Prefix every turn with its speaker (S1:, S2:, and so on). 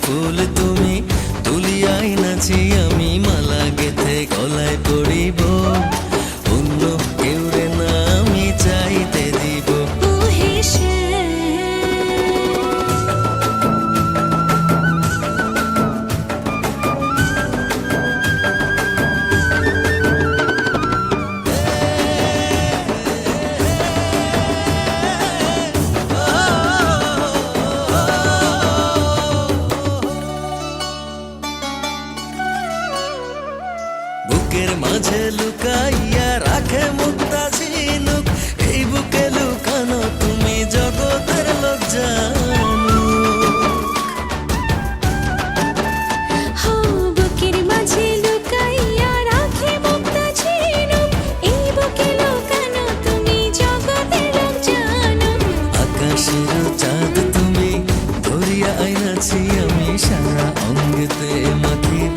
S1: ফুল তুমি তুলিয়াই নাচি আমি মালা গেথে গলায় পড়িব অন্য কেউ রে না আমি চাইতে দিব বুকের মাঝে লুকাইয়া রাখে মুক্তা ঝিনুক এই বুকে লুকানো তুমি জগতের লোক জানো
S2: বুকের মাঝে লুকাইয়া রাখে মুক্তা ঝিনুক এই বুকে লুকানো তুমি জগতের লোক জানো
S1: আকাশের চাঁদ তুমি ধরিয়া আইনাছি আমি সারা অঙ্গেতে মাখিব